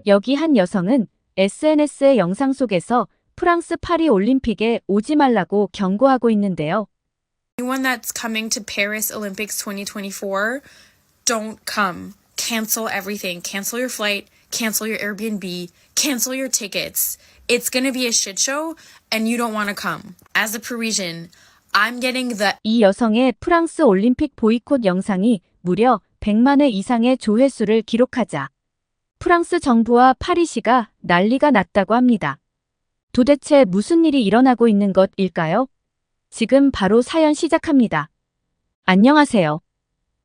여기 한 여성은 SNS의 영상 속에서 프랑스 파리 올림픽에 오지 말라고 경고하고 있는데요. Anyone that's coming to Paris Olympics 2024, don't come. Cancel everything. Cancel your flight, cancel your Airbnb, cancel your tickets. It's going to be a shit show and you don't want to come. As a Parisian, I'm getting the 이 여성의 프랑스 올림픽 보이콧 영상이 무려 100만 회 이상의 조회수를 기록하자 프랑스 정부와 파리시가 난리가 났다고 합니다. 도대체 무슨 일이 일어나고 있는 것일까요? 지금 바로 사연 시작합니다. 안녕하세요.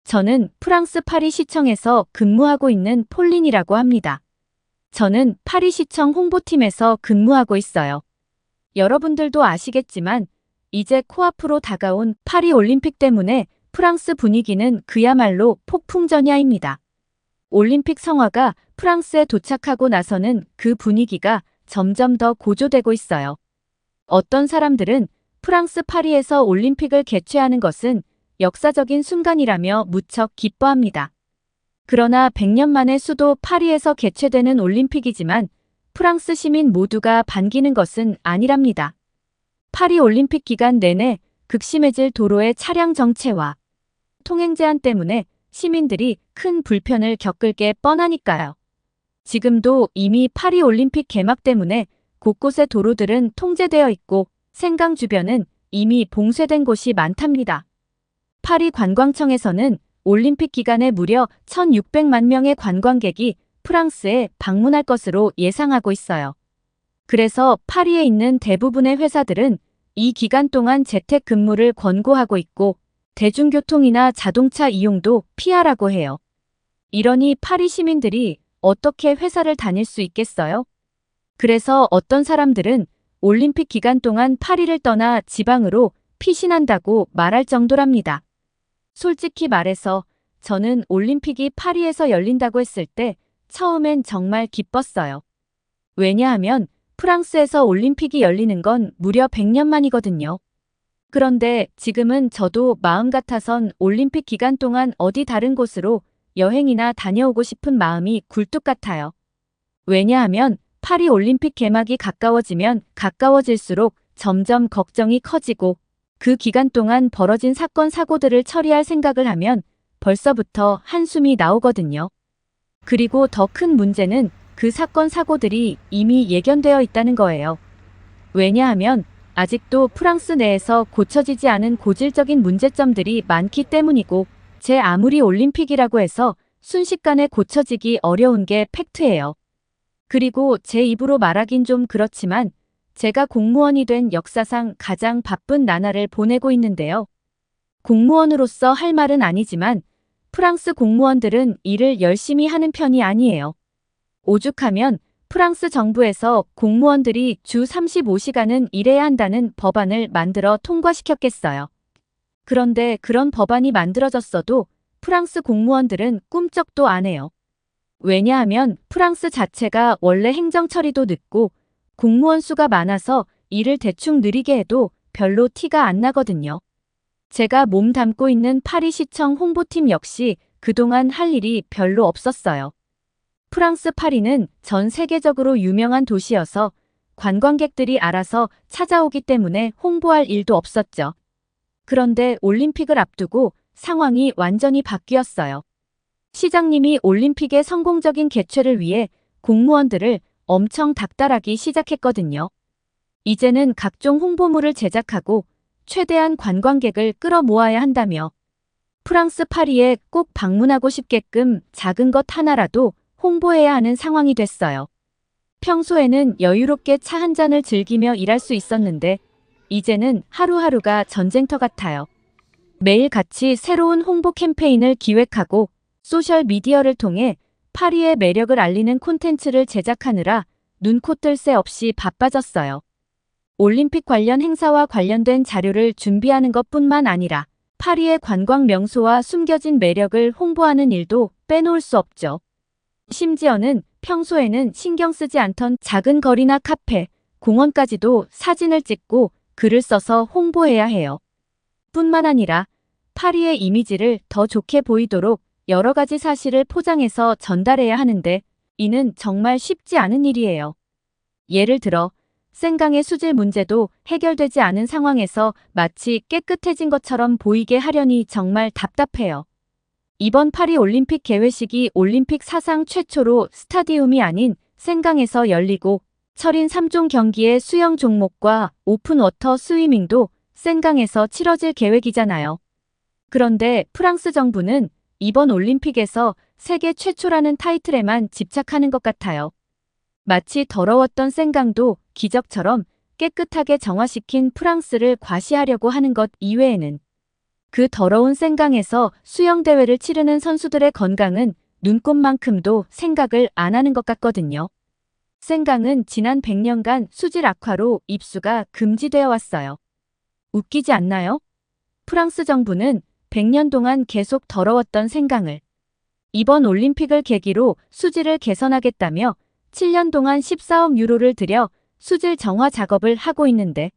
저는 프랑스 파리시청에서 근무하고 있는 폴린이라고 합니다. 저는 파리시청 홍보팀에서 근무하고 있어요. 여러분들도 아시겠지만 이제 코앞으로 다가온 파리 올림픽 때문에 프랑스 분위기는 그야말로 폭풍전야입니다. 올림픽 성화가 프랑스에 도착하고 나서는 그 분위기가 점점 더 고조되고 있어요. 어떤 사람들은 프랑스 파리에서 올림픽을 개최하는 것은 역사적인 순간이라며 무척 기뻐합니다. 그러나 100년 만에 수도 파리에서 개최되는 올림픽이지만 프랑스 시민 모두가 반기는 것은 아니랍니다. 파리 올림픽 기간 내내 극심해질 도로의 차량 정체와 통행 제한 때문에 시민들이 큰 불편을 겪을 게 뻔하니까요. 지금도 이미 파리 올림픽 개막 때문에 곳곳의 도로들은 통제되어 있고 생강 주변은 이미 봉쇄된 곳이 많답니다. 파리 관광청에서는 올림픽 기간에 무려 1,600만 명의 관광객이 프랑스에 방문할 것으로 예상하고 있어요. 그래서 파리에 있는 대부분의 회사들은 이 기간 동안 재택근무를 권고하고 있고 대중교통이나 자동차 이용도 피하라고 해요. 이러니 파리 시민들이 어떻게 회사를 다닐 수 있겠어요? 그래서 어떤 사람들은 올림픽 기간 동안 파리를 떠나 지방으로 피신한다고 말할 정도랍니다. 솔직히 말해서 저는 올림픽이 파리에서 열린다고 했을 때 처음엔 정말 기뻤어요. 왜냐하면 프랑스에서 올림픽이 열리는 건 무려 100년 만이거든요. 그런데 지금은 저도 마음 같아선 올림픽 기간 동안 어디 다른 곳으로 여행이나 다녀오고 싶은 마음이 굴뚝 같아요. 왜냐하면 파리 올림픽 개막이 가까워지면 가까워질수록 점점 걱정이 커지고 그 기간 동안 벌어진 사건 사고들을 처리할 생각을 하면 벌써부터 한숨이 나오거든요. 그리고 더 큰 문제는 그 사건 사고들이 이미 예견되어 있다는 거예요. 왜냐하면 아직도 프랑스 내에서 고쳐지지 않은 고질적인 문제점들이 많기 때문이고 제 아무리 올림픽이라고 해서 순식간에 고쳐지기 어려운 게 팩트예요. 그리고 제 입으로 말하긴 좀 그렇지만 제가 공무원이 된 역사상 가장 바쁜 나날을 보내고 있는데요. 공무원으로서 할 말은 아니지만 프랑스 공무원들은 일을 열심히 하는 편이 아니에요. 오죽하면 프랑스 정부에서 공무원들이 주 35시간은 일해야 한다는 법안을 만들어 통과시켰겠어요. 그런데 그런 법안이 만들어졌어도 프랑스 공무원들은 꿈쩍도 안 해요. 왜냐하면 프랑스 자체가 원래 행정 처리도 늦고 공무원 수가 많아서 일을 대충 느리게 해도 별로 티가 안 나거든요. 제가 몸 담고 있는 파리시청 홍보팀 역시 그동안 할 일이 별로 없었어요. 프랑스 파리는 전 세계적으로 유명한 도시여서 관광객들이 알아서 찾아오기 때문에 홍보할 일도 없었죠. 그런데 올림픽을 앞두고 상황이 완전히 바뀌었어요. 시장님이 올림픽의 성공적인 개최를 위해 공무원들을 엄청 닥달하기 시작했거든요. 이제는 각종 홍보물을 제작하고 최대한 관광객을 끌어모아야 한다며 프랑스 파리에 꼭 방문하고 싶게끔 작은 것 하나라도 홍보해야 하는 상황이 됐어요. 평소에는 여유롭게 차 한 잔을 즐기며 일할 수 있었는데 이제는 하루하루가 전쟁터 같아요. 매일같이 새로운 홍보 캠페인을 기획하고 소셜미디어를 통해 파리의 매력을 알리는 콘텐츠를 제작하느라 눈코 뜰 새 없이 바빠졌어요. 올림픽 관련 행사와 관련된 자료를 준비하는 것뿐만 아니라 파리의 관광 명소와 숨겨진 매력을 홍보하는 일도 빼놓을 수 없죠. 심지어는 평소에는 신경 쓰지 않던 작은 거리나 카페, 공원까지도 사진을 찍고 글을 써서 홍보해야 해요. 뿐만 아니라 파리의 이미지를 더 좋게 보이도록 여러 가지 사실을 포장해서 전달해야 하는데 이는 정말 쉽지 않은 일이에요. 예를 들어 생강의 수질 문제도 해결되지 않은 상황에서 마치 깨끗해진 것처럼 보이게 하려니 정말 답답해요. 이번 파리 올림픽 개회식이 올림픽 사상 최초로 스타디움이 아닌 생강에서 열리고 철인 3종 경기의 수영 종목과 오픈워터 스위밍도 생강에서 치러질 계획이잖아요. 그런데 프랑스 정부는 이번 올림픽에서 세계 최초라는 타이틀에만 집착하는 것 같아요. 마치 더러웠던 생강도 기적처럼 깨끗하게 정화시킨 프랑스를 과시하려고 하는 것 이외에는 그 더러운 생강에서 수영대회를 치르는 선수들의 건강은 눈꼽만큼도 생각을 안 하는 것 같거든요. 생강은 지난 100년간 수질 악화로 입수가 금지되어 왔어요. 웃기지 않나요? 프랑스 정부는 100년 동안 계속 더러웠던 생강을 이번 올림픽을 계기로 수질을 개선하겠다며 7년 동안 14억 유로를 들여 수질 정화 작업을 하고 있는데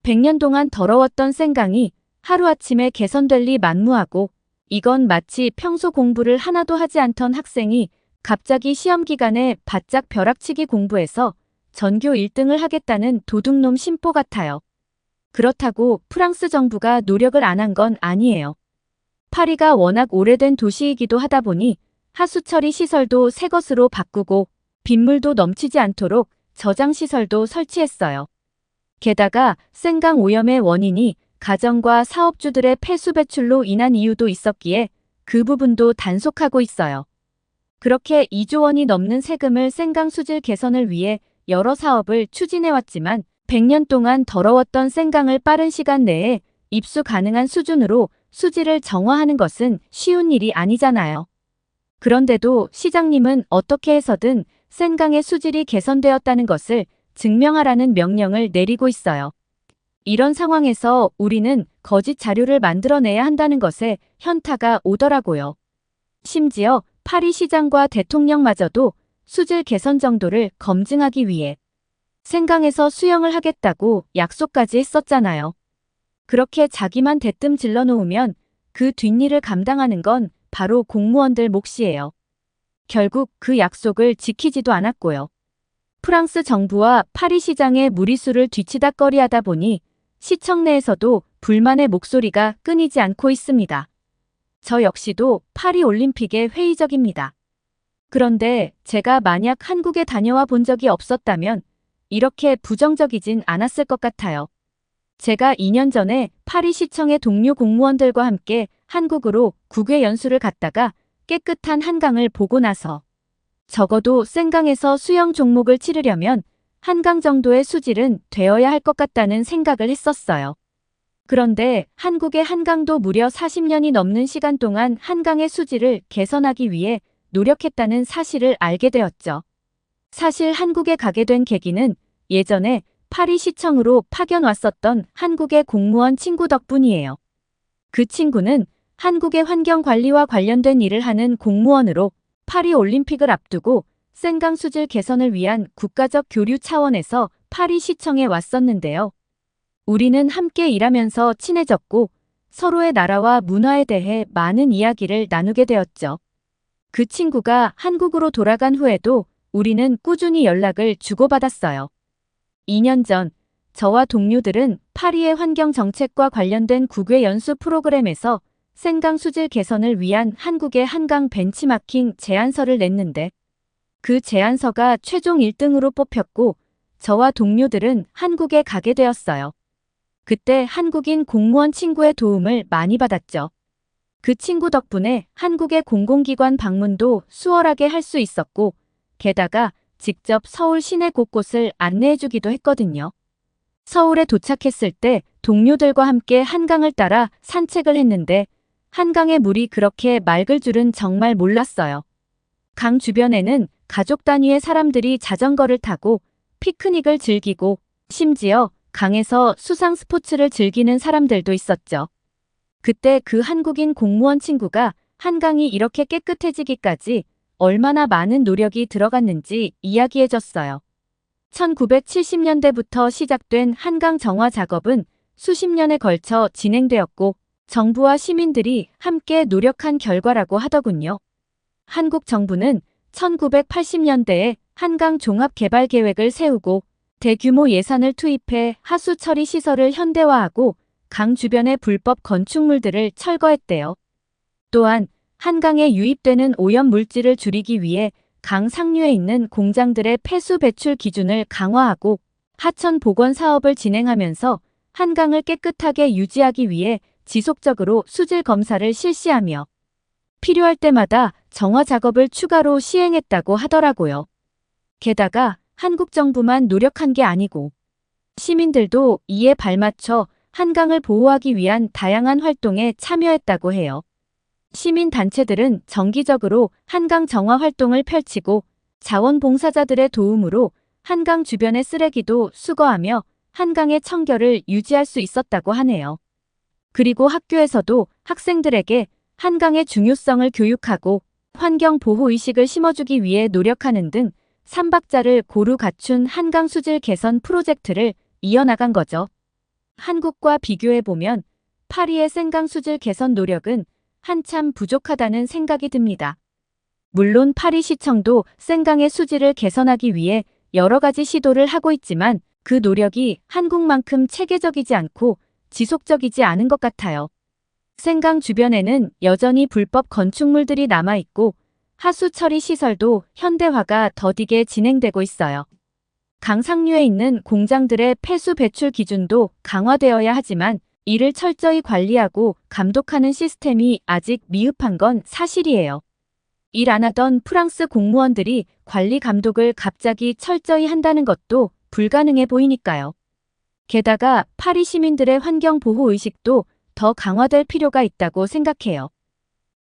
100년 동안 더러웠던 생강이 하루아침에 개선될 리 만무하고 이건 마치 평소 공부를 하나도 하지 않던 학생이 갑자기 시험 기간에 바짝 벼락치기 공부해서 전교 1등을 하겠다는 도둑놈 심보 같아요. 그렇다고 프랑스 정부가 노력을 안 한 건 아니에요. 파리가 워낙 오래된 도시이기도 하다 보니 하수 처리 시설도 새 것으로 바꾸고 빗물도 넘치지 않도록 저장 시설도 설치했어요. 게다가 생강 오염의 원인이 가정과 사업주들의 폐수 배출로 인한 이유도 있었기에 그 부분도 단속하고 있어요. 그렇게 2조 원이 넘는 세금을 생강 수질 개선을 위해 여러 사업을 추진해왔지만 100년 동안 더러웠던 생강을 빠른 시간 내에 입수 가능한 수준으로 수질을 정화하는 것은 쉬운 일이 아니잖아요. 그런데도 시장님은 어떻게 해서든 생강의 수질이 개선되었다는 것을 증명하라는 명령을 내리고 있어요. 이런 상황에서 우리는 거짓 자료를 만들어내야 한다는 것에 현타가 오더라고요. 심지어 파리 시장과 대통령마저도 수질 개선 정도를 검증하기 위해 생강에서 수영을 하겠다고 약속까지 했었잖아요. 그렇게 자기만 대뜸 질러놓으면 그 뒷일을 감당하는 건 바로 공무원들 몫이에요. 결국 그 약속을 지키지도 않았고요. 프랑스 정부와 파리 시장의 무리수를 뒤치다꺼리하다 보니 시청 내에서도 불만의 목소리가 끊이지 않고 있습니다. 저 역시도 파리 올림픽에 회의적입니다. 그런데 제가 만약 한국에 다녀와 본 적이 없었다면 이렇게 부정적이진 않았을 것 같아요. 제가 2년 전에 파리 시청의 동료 공무원들과 함께 한국으로 국외 연수를 갔다가 깨끗한 한강을 보고 나서 적어도 생강에서 수영 종목을 치르려면 한강 정도의 수질은 되어야 할 것 같다는 생각을 했었어요. 그런데 한국의 한강도 무려 40년이 넘는 시간 동안 한강의 수질을 개선하기 위해 노력했다는 사실을 알게 되었죠. 사실 한국에 가게 된 계기는 예전에 파리 시청으로 파견 왔었던 한국의 공무원 친구 덕분이에요. 그 친구는 한국의 환경 관리와 관련된 일을 하는 공무원으로 파리 올림픽을 앞두고 생강 수질 개선을 위한 국가적 교류 차원에서 파리 시청에 왔었는데요. 우리는 함께 일하면서 친해졌고 서로의 나라와 문화에 대해 많은 이야기를 나누게 되었죠. 그 친구가 한국으로 돌아간 후에도 우리는 꾸준히 연락을 주고받았어요. 2년 전 저와 동료들은 파리의 환경 정책과 관련된 국외 연수 프로그램에서 생강 수질 개선을 위한 한국의 한강 벤치마킹 제안서를 냈는데 그 제안서가 최종 1등으로 뽑혔고 저와 동료들은 한국에 가게 되었어요. 그때 한국인 공무원 친구의 도움을 많이 받았죠. 그 친구 덕분에 한국의 공공기관 방문도 수월하게 할 수 있었고 게다가 직접 서울 시내 곳곳을 안내해주기도 했거든요. 서울에 도착했을 때 동료들과 함께 한강을 따라 산책을 했는데 한강의 물이 그렇게 맑을 줄은 정말 몰랐어요. 강 주변에는 가족 단위의 사람들이 자전거를 타고 피크닉을 즐기고 심지어 강에서 수상 스포츠를 즐기는 사람들도 있었죠. 그때 그 한국인 공무원 친구가 한강이 이렇게 깨끗해지기까지 얼마나 많은 노력이 들어갔는지 이야기해줬어요. 1970년대부터 시작된 한강 정화 작업은 수십 년에 걸쳐 진행되었고 정부와 시민들이 함께 노력한 결과라고 하더군요. 한국 정부는 1980년대에 한강 종합 개발 계획을 세우고 대규모 예산을 투입해 하수 처리 시설을 현대화하고 강 주변의 불법 건축물들을 철거했대요. 또한 한강에 유입되는 오염 물질을 줄이기 위해 강 상류에 있는 공장들의 폐수 배출 기준을 강화하고 하천 복원 사업을 진행하면서 한강을 깨끗하게 유지하기 위해 지속적으로 수질 검사를 실시하며 필요할 때마다 정화 작업을 추가로 시행했다고 하더라고요. 게다가 한국 정부만 노력한 게 아니고 시민들도 이에 발맞춰 한강을 보호하기 위한 다양한 활동에 참여했다고 해요. 시민단체들은 정기적으로 한강 정화 활동을 펼치고 자원봉사자들의 도움으로 한강 주변의 쓰레기도 수거하며 한강의 청결을 유지할 수 있었다고 하네요. 그리고 학교에서도 학생들에게 한강의 중요성을 교육하고 환경보호의식을 심어주기 위해 노력하는 등 3박자를 고루 갖춘 한강 수질 개선 프로젝트를 이어나간 거죠. 한국과 비교해보면 파리의 생강 수질 개선 노력은 한참 부족하다는 생각이 듭니다. 물론 파리시청도 생강의 수질을 개선하기 위해 여러 가지 시도를 하고 있지만 그 노력이 한국만큼 체계적이지 않고 지속적이지 않은 것 같아요. 생강 주변에는 여전히 불법 건축물들이 남아있고 하수 처리 시설도 현대화가 더디게 진행되고 있어요. 강 상류에 있는 공장들의 폐수 배출 기준도 강화되어야 하지만 이를 철저히 관리하고 감독하는 시스템이 아직 미흡한 건 사실이에요. 일 안 하던 프랑스 공무원들이 관리 감독을 갑자기 철저히 한다는 것도 불가능해 보이니까요. 게다가 파리 시민들의 환경보호의식도 더 강화될 필요가 있다고 생각해요.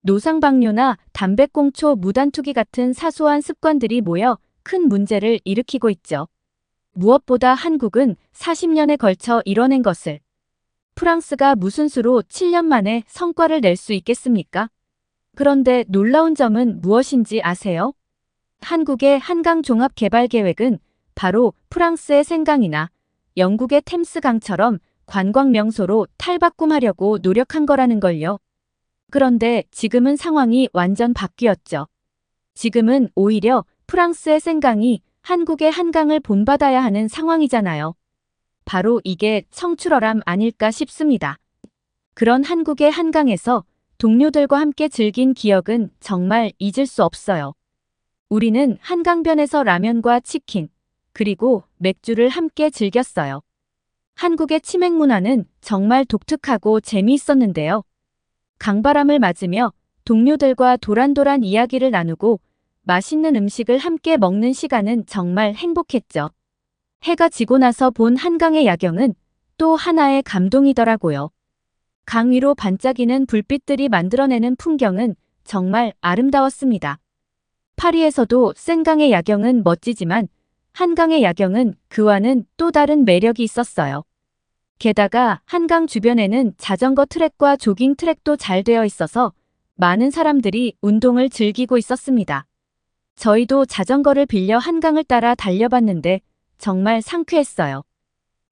노상방뇨나 담배꽁초 무단투기 같은 사소한 습관들이 모여 큰 문제를 일으키고 있죠. 무엇보다 한국은 40년에 걸쳐 이뤄낸 것을 프랑스가 무슨 수로 7년 만에 성과를 낼 수 있겠습니까? 그런데 놀라운 점은 무엇인지 아세요? 한국의 한강 종합 개발 계획은 바로 프랑스의 생강이나 영국의 템스강처럼 관광 명소로 탈바꿈하려고 노력한 거라는 걸요. 그런데 지금은 상황이 완전 바뀌었죠. 지금은 오히려 프랑스의 생강이 한국의 한강을 본받아야 하는 상황이잖아요. 바로 이게 청출어람 아닐까 싶습니다. 그런 한국의 한강에서 동료들과 함께 즐긴 기억은 정말 잊을 수 없어요. 우리는 한강변에서 라면과 치킨, 그리고 맥주를 함께 즐겼어요. 한국의 치맥 문화는 정말 독특하고 재미있었는데요. 강바람을 맞으며 동료들과 도란도란 이야기를 나누고 맛있는 음식을 함께 먹는 시간은 정말 행복했죠. 해가 지고 나서 본 한강의 야경은 또 하나의 감동이더라고요. 강 위로 반짝이는 불빛들이 만들어내는 풍경은 정말 아름다웠습니다. 파리에서도 생강의 야경은 멋지지만 한강의 야경은 그와는 또 다른 매력이 있었어요. 게다가 한강 주변에는 자전거 트랙과 조깅 트랙도 잘 되어 있어서 많은 사람들이 운동을 즐기고 있었습니다. 저희도 자전거를 빌려 한강을 따라 달려봤는데 정말 상쾌했어요.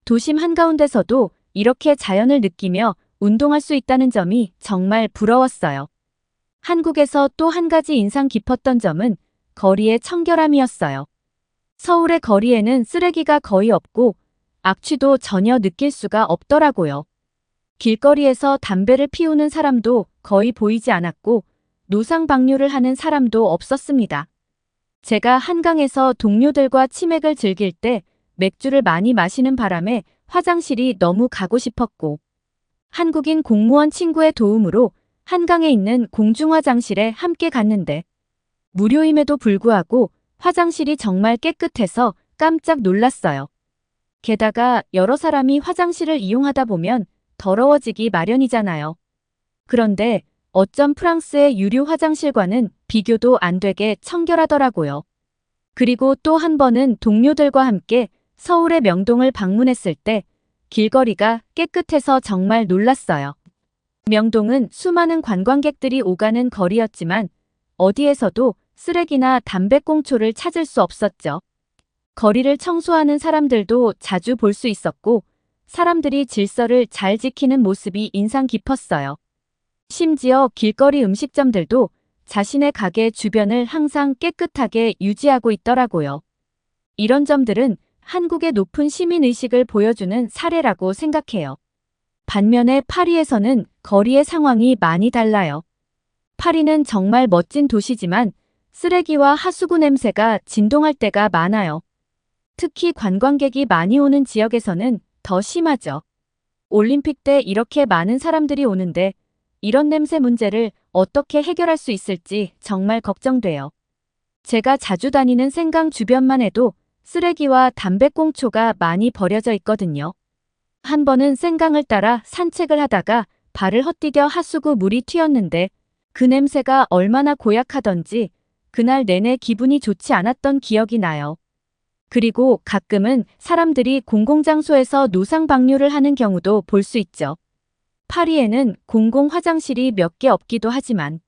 도심 한가운데서도 이렇게 자연을 느끼며 운동할 수 있다는 점이 정말 부러웠어요. 한국에서 또 한 가지 인상 깊었던 점은 거리의 청결함이었어요. 서울의 거리에는 쓰레기가 거의 없고 악취도 전혀 느낄 수가 없더라고요. 길거리에서 담배를 피우는 사람도 거의 보이지 않았고 노상방뇨를 하는 사람도 없었습니다. 제가 한강에서 동료들과 치맥을 즐길 때 맥주를 많이 마시는 바람에 화장실이 너무 가고 싶었고 한국인 공무원 친구의 도움으로 한강에 있는 공중화장실에 함께 갔는데 무료임에도 불구하고 화장실이 정말 깨끗해서 깜짝 놀랐어요. 게다가 여러 사람이 화장실을 이용하다 보면 더러워지기 마련이잖아요. 그런데 어쩜 프랑스의 유료 화장실과는 비교도 안 되게 청결하더라고요. 그리고 또 한 번은 동료들과 함께 서울의 명동을 방문했을 때 길거리가 깨끗해서 정말 놀랐어요. 명동은 수많은 관광객들이 오가는 거리였지만 어디에서도 쓰레기나 담배꽁초를 찾을 수 없었죠. 거리를 청소하는 사람들도 자주 볼 수 있었고 사람들이 질서를 잘 지키는 모습이 인상 깊었어요. 심지어 길거리 음식점들도 자신의 가게 주변을 항상 깨끗하게 유지하고 있더라고요. 이런 점들은 한국의 높은 시민의식을 보여주는 사례라고 생각해요. 반면에 파리에서는 거리의 상황이 많이 달라요. 파리는 정말 멋진 도시지만 쓰레기와 하수구 냄새가 진동할 때가 많아요. 특히 관광객이 많이 오는 지역에서는 더 심하죠. 올림픽 때 이렇게 많은 사람들이 오는데 이런 냄새 문제를 어떻게 해결할 수 있을지 정말 걱정돼요. 제가 자주 다니는 생강 주변만 해도 쓰레기와 담배꽁초가 많이 버려져 있거든요. 한 번은 생강을 따라 산책을 하다가 발을 헛디뎌 하수구 물이 튀었는데 그 냄새가 얼마나 고약하던지 그날 내내 기분이 좋지 않았던 기억이 나요. 그리고 가끔은 사람들이 공공장소에서 노상 방류를 하는 경우도 볼 수 있죠. 파리에는 공공 화장실이 몇 개 없기도 하지만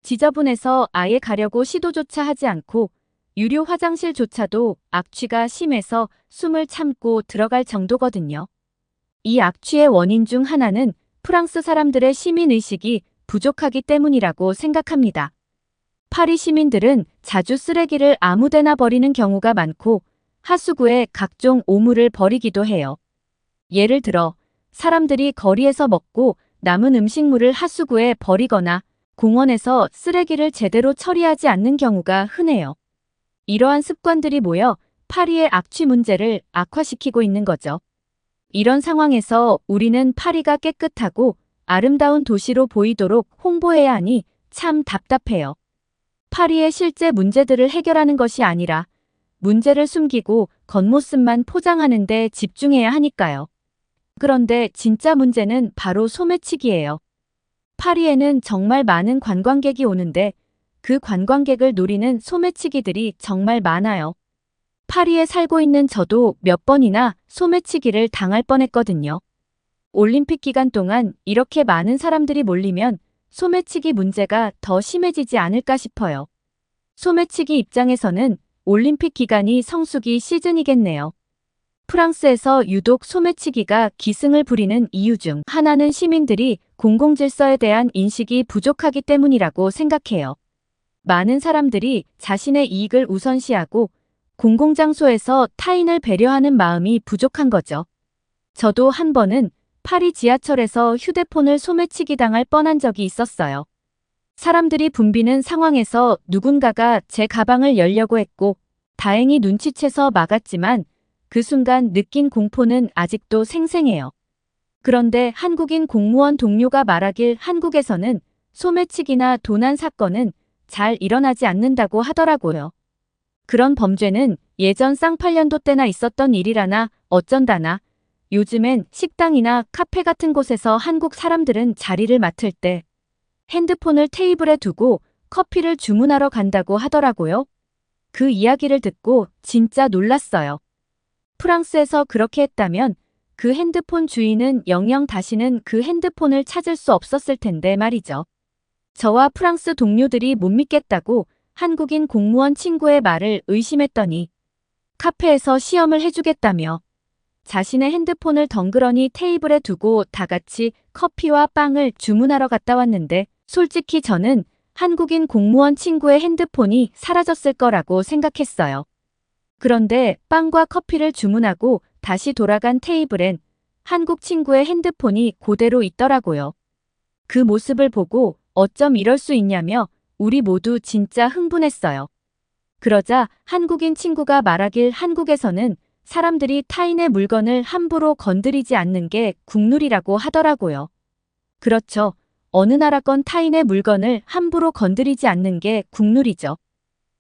지저분해서 아예 가려고 시도조차 하지 않고 유료 화장실조차도 악취가 심해서 숨을 참고 들어갈 정도거든요. 이 악취의 원인 중 하나는 프랑스 사람들의 시민의식이 부족하기 때문이라고 생각합니다. 파리 시민들은 자주 쓰레기를 아무데나 버리는 경우가 많고 하수구에 각종 오물을 버리기도 해요. 예를 들어 사람들이 거리에서 먹고 남은 음식물을 하수구에 버리거나 공원에서 쓰레기를 제대로 처리하지 않는 경우가 흔해요. 이러한 습관들이 모여 파리의 악취 문제를 악화시키고 있는 거죠. 이런 상황에서 우리는 파리가 깨끗하고 아름다운 도시로 보이도록 홍보해야 하니 참 답답해요. 파리의 실제 문제들을 해결하는 것이 아니라 문제를 숨기고 겉모습만 포장하는 데 집중해야 하니까요. 그런데 진짜 문제는 바로 소매치기예요. 파리에는 정말 많은 관광객이 오는데 그 관광객을 노리는 소매치기들이 정말 많아요. 파리에 살고 있는 저도 몇 번이나 소매치기를 당할 뻔했거든요. 올림픽 기간 동안 이렇게 많은 사람들이 몰리면 소매치기 문제가 더 심해지지 않을까 싶어요. 소매치기 입장에서는 올림픽 기간이 성수기 시즌이겠네요. 프랑스에서 유독 소매치기가 기승을 부리는 이유 중 하나는 시민들이 공공질서에 대한 인식이 부족하기 때문이라고 생각해요. 많은 사람들이 자신의 이익을 우선시하고 공공장소에서 타인을 배려하는 마음이 부족한 거죠. 저도 한 번은 파리 지하철에서 휴대폰을 소매치기 당할 뻔한 적이 있었어요. 사람들이 붐비는 상황에서 누군가가 제 가방을 열려고 했고 다행히 눈치채서 막았지만 그 순간 느낀 공포는 아직도 생생해요. 그런데 한국인 공무원 동료가 말하길 한국에서는 소매치기나 도난 사건은 잘 일어나지 않는다고 하더라고요. 그런 범죄는 예전 쌍팔년도 때나 있었던 일이라나 어쩐다나 요즘엔 식당이나 카페 같은 곳에서 한국 사람들은 자리를 맡을 때 핸드폰을 테이블에 두고 커피를 주문하러 간다고 하더라고요. 그 이야기를 듣고 진짜 놀랐어요. 프랑스에서 그렇게 했다면 그 핸드폰 주인은 영영 다시는 그 핸드폰을 찾을 수 없었을 텐데 말이죠. 저와 프랑스 동료들이 못 믿겠다고 한국인 공무원 친구의 말을 의심했더니 카페에서 시험을 해주겠다며 자신의 핸드폰을 덩그러니 테이블에 두고 다 같이 커피와 빵을 주문하러 갔다 왔는데 솔직히 저는 한국인 공무원 친구의 핸드폰이 사라졌을 거라고 생각했어요. 그런데 빵과 커피를 주문하고 다시 돌아간 테이블엔 한국 친구의 핸드폰이 그대로 있더라고요. 그 모습을 보고 어쩜 이럴 수 있냐며 우리 모두 진짜 흥분했어요. 그러자 한국인 친구가 말하길 한국에서는 사람들이 타인의 물건을 함부로 건드리지 않는 게 국룰이라고 하더라고요. 그렇죠. 어느 나라 건 타인의 물건을 함부로 건드리지 않는 게 국룰이죠.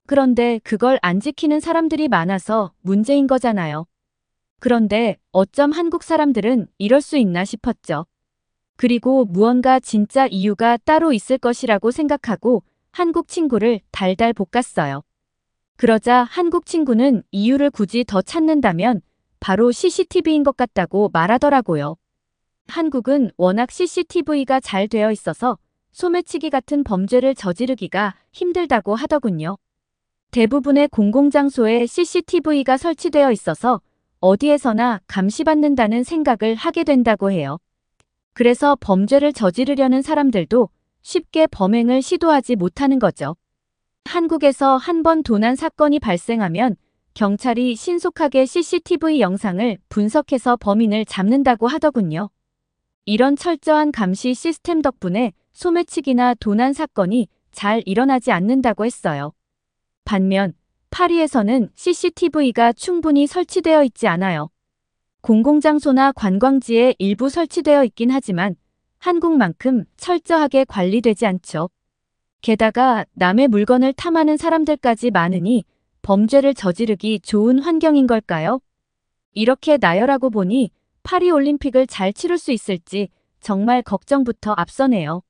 그런데 그걸 안 지키는 사람들이 많아서 문제인 거잖아요. 그런데 어쩜 한국 사람들은 이럴 수 있나 싶었죠. 그리고 무언가 진짜 이유가 따로 있을 것이라고 생각하고 한국 친구를 달달 볶았어요. 그러자 한국 친구는 이유를 굳이 더 찾는다면 바로 CCTV인 것 같다고 말하더라고요. 한국은 워낙 CCTV가 잘 되어 있어서 소매치기 같은 범죄를 저지르기가 힘들다고 하더군요. 대부분의 공공장소에 CCTV가 설치되어 있어서 어디에서나 감시받는다는 생각을 하게 된다고 해요. 그래서 범죄를 저지르려는 사람들도 쉽게 범행을 시도하지 못하는 거죠. 한국에서 한 번 도난 사건이 발생하면 경찰이 신속하게 CCTV 영상을 분석해서 범인을 잡는다고 하더군요. 이런 철저한 감시 시스템 덕분에 소매치기나 도난 사건이 잘 일어나지 않는다고 했어요. 반면 파리에서는 CCTV가 충분히 설치되어 있지 않아요. 공공장소나 관광지에 일부 설치되어 있긴 하지만 한국만큼 철저하게 관리되지 않죠. 게다가 남의 물건을 탐하는 사람들까지 많으니 범죄를 저지르기 좋은 환경인 걸까요? 이렇게 나열하고 보니 파리올림픽을 잘 치룰 수 있을지 정말 걱정부터 앞서네요.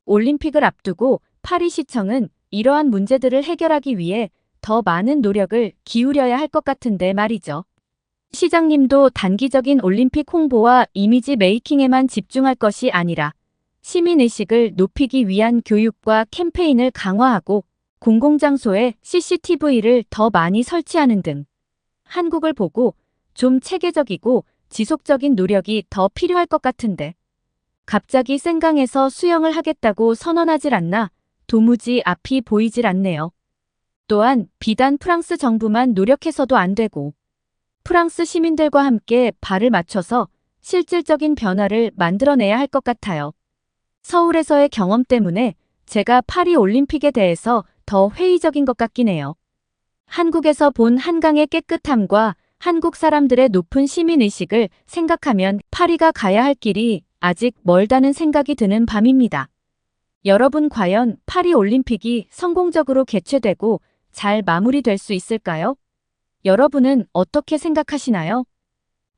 올림픽을 앞두고 파리시청은 이러한 문제들을 해결하기 위해 더 많은 노력을 기울여야 할 것 같은데 말이죠. 시장님도 단기적인 올림픽 홍보와 이미지 메이킹에만 집중할 것이 아니라 시민의식을 높이기 위한 교육과 캠페인을 강화하고 공공장소에 CCTV를 더 많이 설치하는 등 한국을 보고 좀 체계적이고 지속적인 노력이 더 필요할 것 같은데 갑자기 생강에서 수영을 하겠다고 선언하질 않나 도무지 앞이 보이질 않네요. 또한 비단 프랑스 정부만 노력해서도 안 되고 프랑스 시민들과 함께 발을 맞춰서 실질적인 변화를 만들어내야 할 것 같아요. 서울에서의 경험 때문에 제가 파리 올림픽에 대해서 더 회의적인 것 같긴 해요. 한국에서 본 한강의 깨끗함과 한국 사람들의 높은 시민의식을 생각하면 파리가 가야 할 길이 아직 멀다는 생각이 드는 밤입니다. 여러분 과연 파리 올림픽이 성공적으로 개최되고 잘 마무리될 수 있을까요? 여러분은 어떻게 생각하시나요?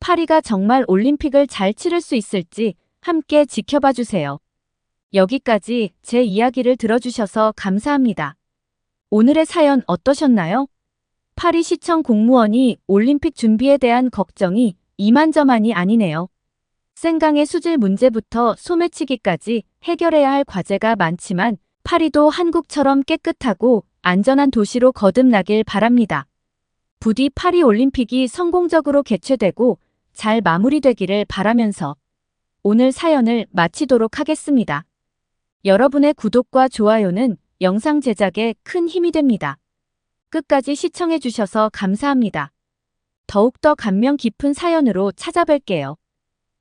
파리가 정말 올림픽을 잘 치를 수 있을지 함께 지켜봐 주세요. 여기까지 제 이야기를 들어주셔서 감사합니다. 오늘의 사연 어떠셨나요? 파리시청 공무원이 올림픽 준비에 대한 걱정이 이만저만이 아니네요. 생강의 수질 문제부터 소매치기까지 해결해야 할 과제가 많지만 파리도 한국처럼 깨끗하고 안전한 도시로 거듭나길 바랍니다. 부디 파리 올림픽이 성공적으로 개최되고 잘 마무리되기를 바라면서 오늘 사연을 마치도록 하겠습니다. 여러분의 구독과 좋아요는 영상 제작에 큰 힘이 됩니다. 끝까지 시청해 주셔서 감사합니다. 더욱더 감명 깊은 사연으로 찾아뵐게요.